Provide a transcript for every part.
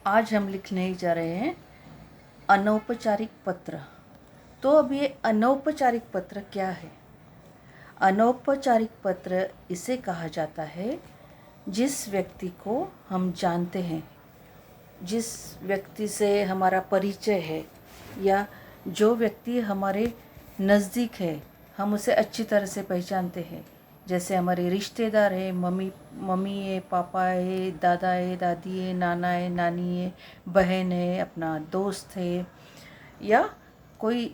आज हम लिखने जा रहे हैं अनौपचारिक पत्र। तो अब ये अनौपचारिक पत्र क्या है? अनौपचारिक पत्र इसे कहा जाता है जिस व्यक्ति को हम जानते हैं, जिस व्यक्ति से हमारा परिचय है या जो व्यक्ति हमारे नज़दीक है, हम उसे अच्छी तरह से पहचानते हैं। जैसे हमारे रिश्तेदार है, मम्मी है, पापा है, दादा है, दादी है, नाना है, नानी है, बहन है, अपना दोस्त है, या कोई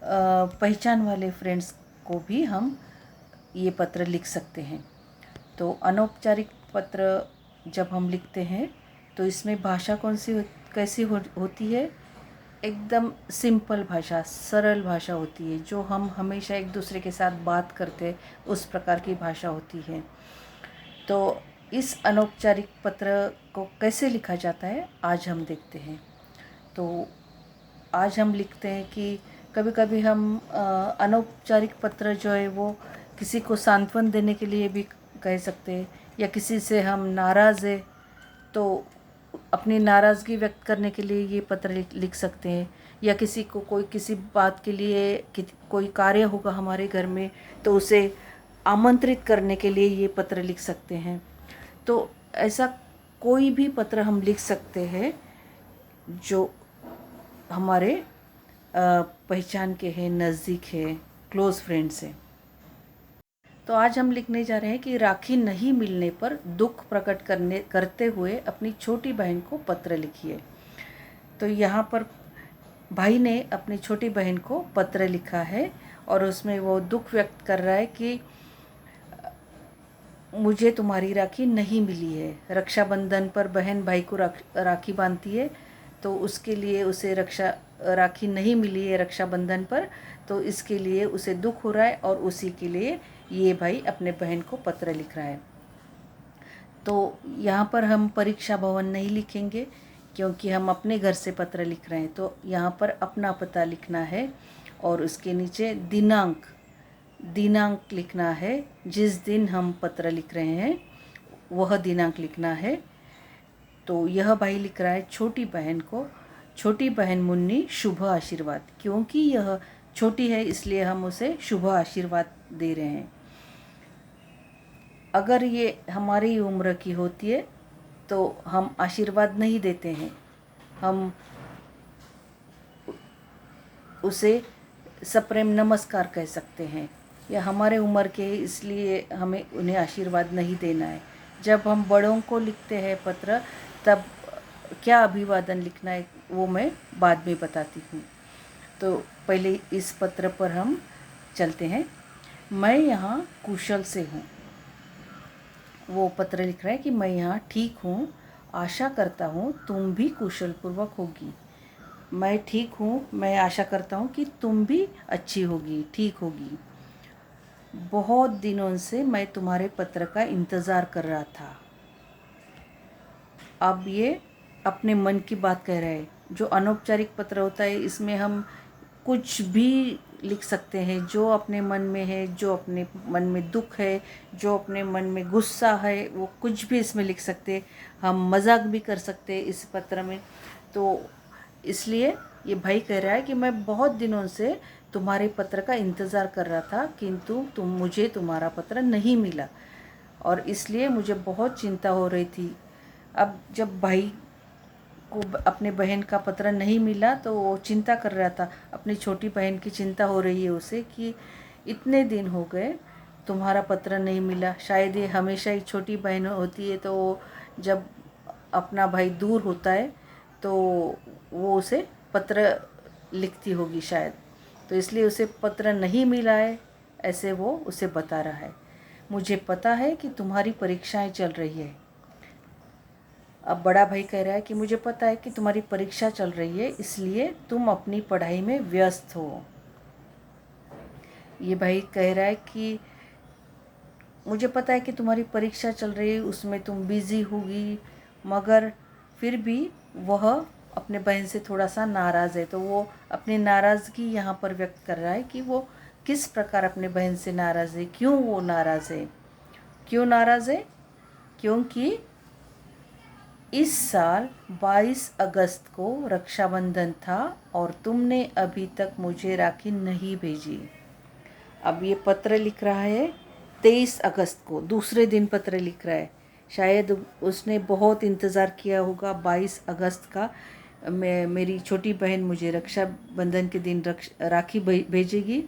पहचान वाले फ्रेंड्स को भी हम ये पत्र लिख सकते हैं। तो अनौपचारिक पत्र जब हम लिखते हैं तो इसमें भाषा कैसी होती है? एकदम सिंपल भाषा, सरल भाषा होती है, जो हम हमेशा एक दूसरे के साथ बात करते उस प्रकार की भाषा होती है। तो इस अनौपचारिक पत्र को कैसे लिखा जाता है आज हम देखते हैं। तो आज हम लिखते हैं कि कभी कभी हम अनौपचारिक पत्र जो है वो किसी को सांत्वन देने के लिए भी कह सकते हैं, या किसी से हम नाराज़ है तो अपनी नाराज़गी व्यक्त करने के लिए ये पत्र लिख सकते हैं, या किसी को कोई किसी बात के लिए कोई कार्य होगा हमारे घर में तो उसे आमंत्रित करने के लिए ये पत्र लिख सकते हैं। तो ऐसा कोई भी पत्र हम लिख सकते हैं जो हमारे पहचान के हैं, नज़दीक है, क्लोज़ फ्रेंड्स हैं। तो आज हम लिखने जा रहे हैं कि राखी नहीं मिलने पर दुख प्रकट करते हुए अपनी छोटी बहन को पत्र लिखिए। तो यहाँ पर भाई ने अपनी छोटी बहन को पत्र लिखा है और उसमें वो दुख व्यक्त कर रहा है कि मुझे तुम्हारी राखी नहीं मिली है। रक्षाबंधन पर बहन भाई को राखी बांधती है, तो उसके लिए उसे राखी नहीं मिली है रक्षाबंधन पर, तो इसके लिए उसे दुख हो रहा है और उसी के लिए ये भाई अपने बहन को पत्र लिख रहा है। तो यहाँ पर हम परीक्षा भवन नहीं लिखेंगे क्योंकि हम अपने घर से पत्र लिख रहे हैं। तो यहाँ पर अपना पता लिखना है और उसके नीचे दिनांक लिखना है। जिस दिन हम पत्र लिख रहे हैं वह दिनांक लिखना है। तो यह भाई लिख रहा है छोटी बहन को, छोटी बहन मुन्नी शुभ आशीर्वाद। क्योंकि यह छोटी है इसलिए हम उसे शुभ आशीर्वाद दे रहे हैं। अगर ये हमारी उम्र की होती है तो हम आशीर्वाद नहीं देते हैं, हम उसे सप्रेम नमस्कार कह सकते हैं, या हमारे उम्र के इसलिए हमें उन्हें आशीर्वाद नहीं देना है। जब हम बड़ों को लिखते हैं पत्र तब क्या अभिवादन लिखना है वो मैं बाद में बताती हूँ। तो पहले इस पत्र पर हम चलते हैं। मैं यहाँ कुशल से हूँ। वो पत्र लिख रहा है कि मैं यहाँ ठीक हूँ, आशा करता हूँ तुम भी कुशल पूर्वक होगी। मैं ठीक हूँ, मैं आशा करता हूँ कि तुम भी अच्छी होगी, ठीक होगी। बहुत दिनों से मैं तुम्हारे पत्र का इंतज़ार कर रहा था। अब ये अपने मन की बात कह रहे हैं। जो अनौपचारिक पत्र होता है इसमें हम कुछ भी लिख सकते हैं, जो अपने मन में है, जो अपने मन में दुख है, जो अपने मन में गुस्सा है, वो कुछ भी इसमें लिख सकते हैं। हम मजाक भी कर सकते हैं इस पत्र में। तो इसलिए ये भाई कह रहा है कि मैं बहुत दिनों से तुम्हारे पत्र का इंतज़ार कर रहा था, किंतु मुझे तुम्हारा पत्र नहीं मिला और इसलिए मुझे बहुत चिंता हो रही थी। अब जब भाई को अपने बहन का पत्र नहीं मिला तो वो चिंता कर रहा था। अपनी छोटी बहन की चिंता हो रही है उसे कि इतने दिन हो गए तुम्हारा पत्र नहीं मिला। शायद ये हमेशा ही छोटी बहन होती है, तो जब अपना भाई दूर होता है तो वो उसे पत्र लिखती होगी शायद, तो इसलिए उसे पत्र नहीं मिला है, ऐसे वो उसे बता रहा है। मुझे पता है कि तुम्हारी परीक्षाएं चल रही है। अब बड़ा भाई कह रहा है कि मुझे पता है कि तुम्हारी परीक्षा चल रही है, इसलिए तुम अपनी पढ़ाई में व्यस्त हो। ये भाई कह रहा है कि मुझे पता है कि तुम्हारी परीक्षा चल रही है, उसमें तुम बिज़ी होगी, मगर फिर भी वह अपने बहन से थोड़ा सा नाराज़ है। तो वो अपनी नाराज़गी यहाँ पर व्यक्त कर रहा है कि वो किस प्रकार अपने बहन से नाराज़ है, क्यों वो नाराज़ है। क्यों नाराज़ है? क्योंकि इस साल 22 अगस्त को रक्षाबंधन था और तुमने अभी तक मुझे राखी नहीं भेजी। अब ये पत्र लिख रहा है 23 अगस्त को, दूसरे दिन पत्र लिख रहा है। शायद उसने बहुत इंतज़ार किया होगा 22 अगस्त का, मेरी छोटी बहन मुझे रक्षाबंधन के दिन राखी भेजेगी।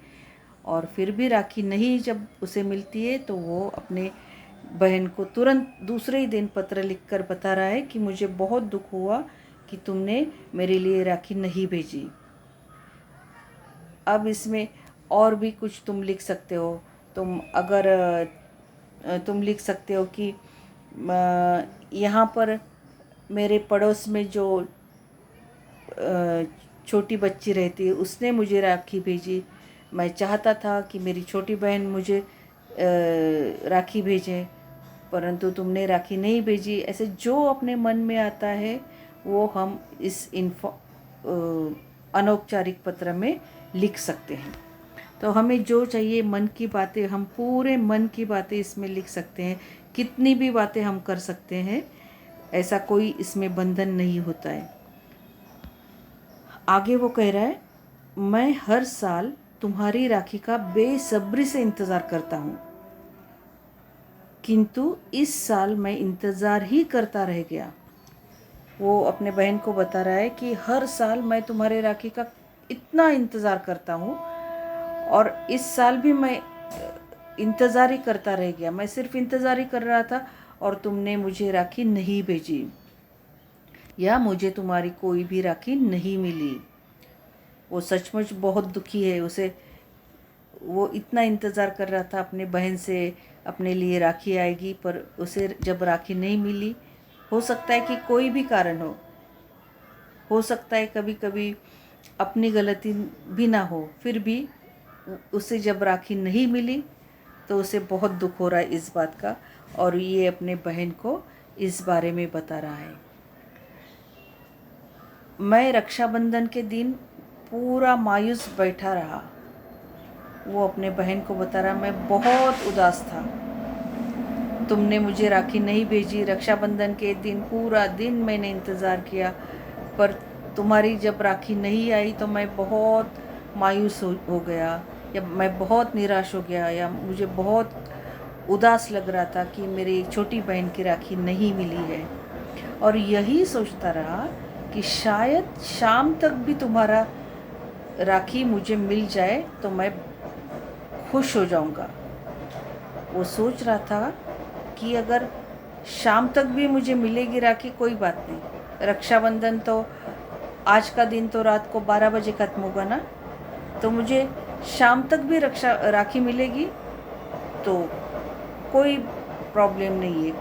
और फिर भी राखी नहीं जब उसे मिलती है तो वो अपने बहन को तुरंत दूसरे ही दिन पत्र लिखकर बता रहा है कि मुझे बहुत दुख हुआ कि तुमने मेरे लिए राखी नहीं भेजी। अब इसमें और भी कुछ तुम लिख सकते हो। तुम लिख सकते हो कि यहाँ पर मेरे पड़ोस में जो छोटी बच्ची रहती है उसने मुझे राखी भेजी। मैं चाहता था कि मेरी छोटी बहन मुझे राखी भेजे, परंतु तुमने राखी नहीं भेजी। ऐसे जो अपने मन में आता है वो हम इस अनौपचारिक पत्र में लिख सकते हैं। तो हमें जो चाहिए मन की बातें, हम पूरे मन की बातें इसमें लिख सकते हैं। कितनी भी बातें हम कर सकते हैं, ऐसा कोई इसमें बंधन नहीं होता है। आगे वो कह रहा है, मैं हर साल तुम्हारी राखी का बेसब्री से इंतज़ार करता हूँ, किंतु इस साल मैं इंतज़ार ही करता रह गया। वो अपने बहन को बता रहा है कि हर साल मैं तुम्हारे राखी का इतना इंतज़ार करता हूँ और इस साल भी मैं इंतज़ार ही करता रह गया। मैं सिर्फ इंतज़ार ही कर रहा था और तुमने मुझे राखी नहीं भेजी, या मुझे तुम्हारी कोई भी राखी नहीं मिली। वो सचमुच बहुत दुखी है। वो इतना इंतज़ार कर रहा था अपने बहन से, अपने लिए राखी आएगी, पर उसे जब राखी नहीं मिली, हो सकता है कि कोई भी कारण हो सकता है कभी कभी अपनी गलती भी ना हो, फिर भी उसे जब राखी नहीं मिली तो उसे बहुत दुख हो रहा है इस बात का, और ये अपने बहन को इस बारे में बता रहा है। मैं रक्षाबंधन के दिन पूरा मायूस बैठा रहा। वो अपने बहन को बता रहा, मैं बहुत उदास था, तुमने मुझे राखी नहीं भेजी। रक्षाबंधन के दिन पूरा दिन मैंने इंतज़ार किया, पर तुम्हारी जब राखी नहीं आई तो मैं बहुत मायूस हो गया, या मैं बहुत निराश हो गया, या मुझे बहुत उदास लग रहा था कि मेरी छोटी बहन की राखी नहीं मिली है। और यही सोचता रहा कि शायद शाम तक भी तुम्हारा राखी मुझे मिल जाए तो मैं खुश हो जाऊंगा। वो सोच रहा था कि अगर शाम तक भी मुझे मिलेगी राखी, कोई बात नहीं, रक्षाबंधन तो आज का दिन तो रात को 12 बजे ख़त्म होगा ना, तो मुझे शाम तक भी राखी मिलेगी तो कोई प्रॉब्लम नहीं है,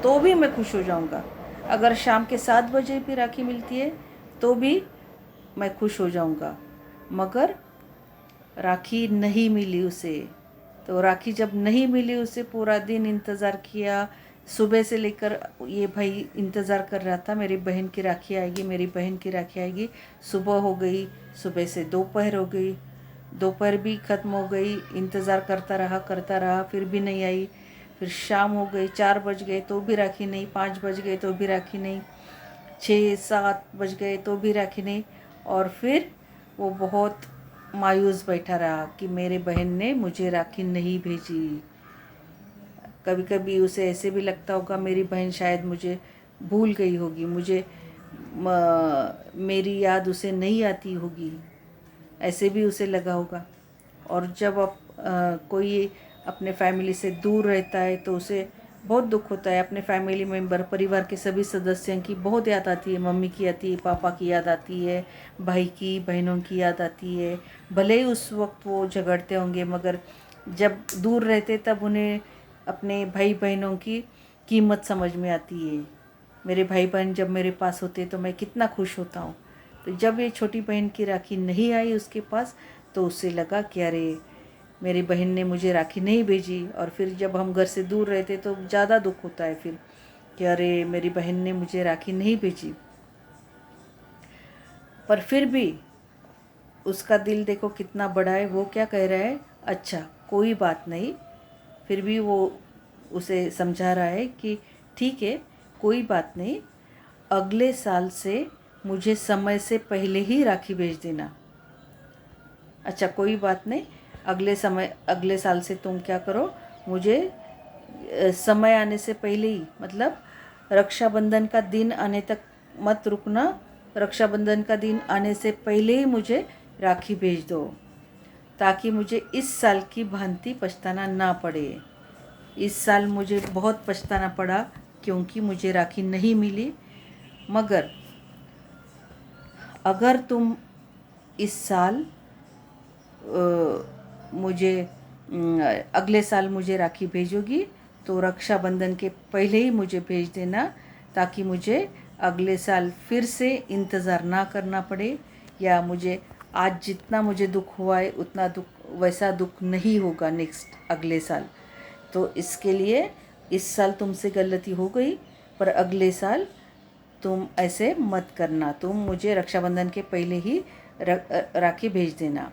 तो भी मैं खुश हो जाऊंगा। अगर शाम के 7 बजे भी राखी मिलती है तो भी मैं खुश हो जाऊंगा। मगर राखी नहीं मिली उसे। तो राखी जब नहीं मिली उसे, पूरा दिन इंतज़ार किया, सुबह से लेकर ये भाई इंतज़ार कर रहा था मेरी बहन की राखी आएगी, मेरी बहन की राखी आएगी। सुबह हो गई, सुबह से दोपहर हो गई, दोपहर भी ख़त्म हो गई, इंतज़ार करता रहा, फिर भी नहीं आई। फिर शाम हो गई, 4 बज गए तो भी राखी नहीं, 5 बज गए तो भी राखी नहीं, 6-7 बज गए तो भी राखी नहीं। और फिर वो बहुत मायूस बैठा रहा कि मेरे बहन ने मुझे राखी नहीं भेजी। कभी कभी उसे ऐसे भी लगता होगा मेरी बहन शायद मुझे भूल गई होगी, मेरी याद उसे नहीं आती होगी, ऐसे भी उसे लगा होगा। और जब कोई अपने फैमिली से दूर रहता है तो उसे बहुत दुख होता है। अपने फैमिली मेम्बर, परिवार के सभी सदस्यों की बहुत याद आती है। मम्मी की आती है, पापा की याद आती है, भाई की, बहनों की याद आती है। भले ही उस वक्त वो झगड़ते होंगे, मगर जब दूर रहते तब उन्हें अपने भाई बहनों की कीमत समझ में आती है। मेरे भाई बहन जब मेरे पास होते तो मैं कितना खुश होता हूँ। तो जब ये छोटी बहन की राखी नहीं आई उसके पास, तो उससे लगा कि अरे मेरी बहन ने मुझे राखी नहीं भेजी। और फिर जब हम घर से दूर रहते तो ज़्यादा दुख होता है फिर कि अरे मेरी बहन ने मुझे राखी नहीं भेजी। पर फिर भी उसका दिल देखो कितना बड़ा है। वो क्या कह रहा है, अच्छा कोई बात नहीं। फिर भी वो उसे समझा रहा है कि ठीक है, कोई बात नहीं, अगले साल से मुझे समय से पहले ही राखी भेज देना। अच्छा कोई बात नहीं, अगले साल से तुम क्या करो, मुझे समय आने से पहले ही, मतलब रक्षाबंधन का दिन आने तक मत रुकना, रक्षाबंधन का दिन आने से पहले ही मुझे राखी भेज दो, ताकि मुझे इस साल की भांति पछताना ना पड़े। इस साल मुझे बहुत पछताना पड़ा क्योंकि मुझे राखी नहीं मिली। मगर अगर तुम इस साल मुझे अगले साल मुझे राखी भेजोगी तो रक्षाबंधन के पहले ही मुझे भेज देना, ताकि मुझे अगले साल फिर से इंतज़ार ना करना पड़े, या मुझे आज जितना मुझे दुख हुआ है उतना दुख, वैसा दुख नहीं होगा नेक्स्ट अगले साल। तो इसके लिए इस साल तुमसे गलती हो गई, पर अगले साल तुम ऐसे मत करना, तुम मुझे रक्षाबंधन के पहले ही राखी भेज देना।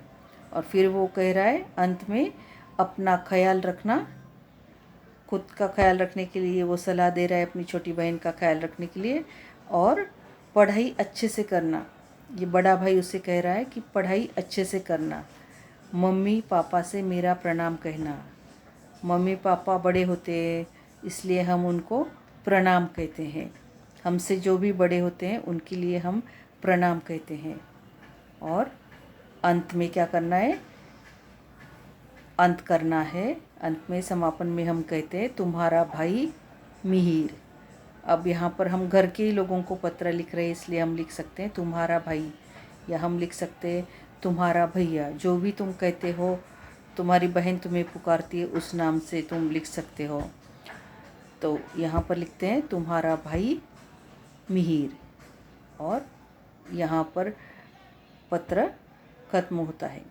और फिर वो कह रहा है अंत में, अपना ख्याल रखना, खुद का ख्याल रखने के लिए वो सलाह दे रहा है, अपनी छोटी बहन का ख्याल रखने के लिए, और पढ़ाई अच्छे से करना। ये बड़ा भाई उसे कह रहा है कि पढ़ाई अच्छे से करना। मम्मी पापा से मेरा प्रणाम कहना। मम्मी पापा बड़े होते हैं इसलिए हम उनको प्रणाम कहते हैं। हमसे जो भी बड़े होते हैं उनके लिए हम प्रणाम कहते हैं। और अंत में क्या करना है, अंत करना है, अंत में समापन में हम कहते हैं तुम्हारा भाई मिहिर। अब यहाँ पर हम घर के ही लोगों को पत्र लिख रहे हैं इसलिए हम लिख सकते हैं तुम्हारा भाई, या हम लिख सकते हैं तुम्हारा भैया, जो भी तुम कहते हो, तुम्हारी बहन तुम्हें पुकारती है उस नाम से तुम लिख सकते हो। तो यहाँ पर लिखते हैं तुम्हारा भाई मिहिर, और यहाँ पर पत्र खत्म होता है।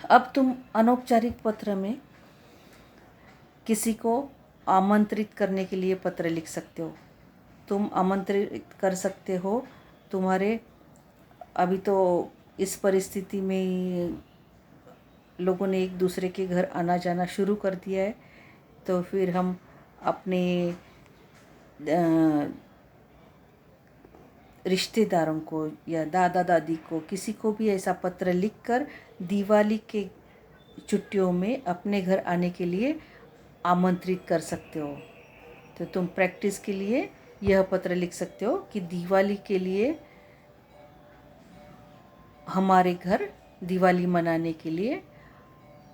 अब तुम अनौपचारिक पत्र में किसी को आमंत्रित करने के लिए पत्र लिख सकते हो। तुम आमंत्रित कर सकते हो, तुम्हारे अभी तो इस परिस्थिति में लोगों ने एक दूसरे के घर आना जाना शुरू कर दिया है, तो फिर हम अपने रिश्तेदारों को या दादा दादी को, किसी को भी ऐसा पत्र लिखकर दिवाली के छुट्टियों में अपने घर आने के लिए आमंत्रित कर सकते हो। तो तुम प्रैक्टिस के लिए यह पत्र लिख सकते हो कि दिवाली के लिए हमारे घर दिवाली मनाने के लिए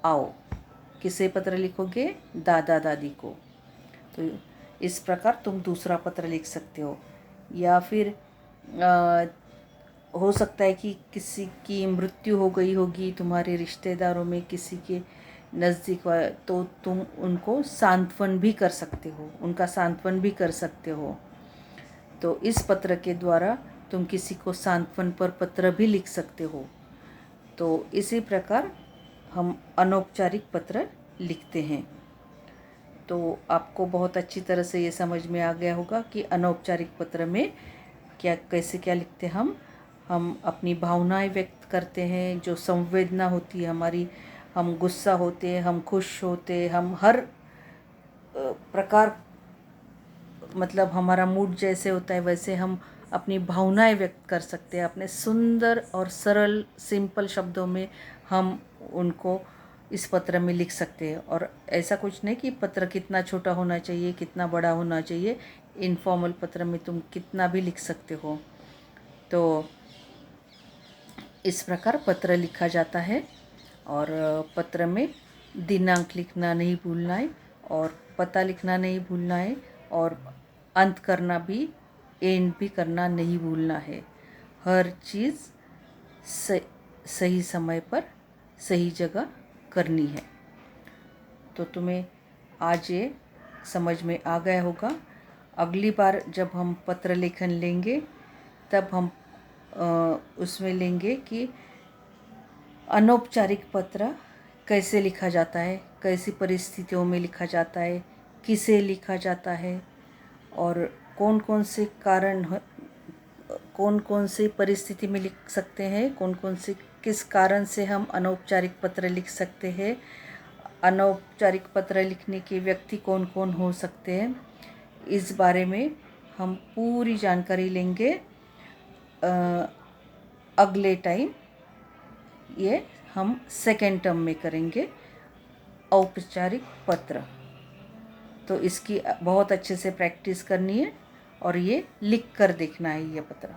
आओ। किसे पत्र लिखोगे? दादा दादी को। तो इस प्रकार तुम दूसरा पत्र लिख सकते हो। या फिर हो सकता है कि किसी की मृत्यु हो गई होगी तुम्हारे रिश्तेदारों में किसी के नज़दीक, तो तुम उनको सांत्वन भी कर सकते हो, उनका सांत्वन भी कर सकते हो। तो इस पत्र के द्वारा तुम किसी को सांत्वन पर पत्र भी लिख सकते हो। तो इसी प्रकार हम अनौपचारिक पत्र लिखते हैं। तो आपको बहुत अच्छी तरह से ये समझ में आ गया होगा कि अनौपचारिक पत्र में कैसे क्या लिखते हैं। हम अपनी भावनाएं व्यक्त करते हैं, जो संवेदना होती है हमारी, हम गुस्सा होते, हम खुश होते, हम हर प्रकार, मतलब हमारा मूड जैसे होता है वैसे हम अपनी भावनाएं व्यक्त कर सकते हैं। अपने सुंदर और सरल सिंपल शब्दों में हम उनको इस पत्र में लिख सकते हैं। और ऐसा कुछ नहीं कि पत्र कितना छोटा होना चाहिए, कितना बड़ा होना चाहिए। इनफॉर्मल पत्र में तुम कितना भी लिख सकते हो। तो इस प्रकार पत्र लिखा जाता है। और पत्र में दिनांक लिखना नहीं भूलना है, और पता लिखना नहीं भूलना है, और अंत करना भी, एंड भी करना नहीं भूलना है। हर चीज़ सही समय पर सही जगह करनी है। तो तुम्हें आज ये समझ में आ गया होगा। अगली बार जब हम पत्र लेखन लेंगे तब हम उसमें लेंगे कि अनौपचारिक पत्र कैसे लिखा जाता है, कैसी परिस्थितियों में लिखा जाता है, किसे लिखा जाता है, और कौन कौन से कारण, कौन कौन सी परिस्थिति में लिख सकते हैं, कौन कौन से किस कारण से हम अनौपचारिक पत्र लिख सकते हैं, अनौपचारिक पत्र लिखने के व्यक्ति कौन कौन हो सकते हैं, इस बारे में हम पूरी जानकारी लेंगे अगले टाइम। ये हम सेकेंड टर्म में करेंगे औपचारिक पत्र। तो इसकी बहुत अच्छे से प्रैक्टिस करनी है और ये लिख कर देखना है ये पत्र।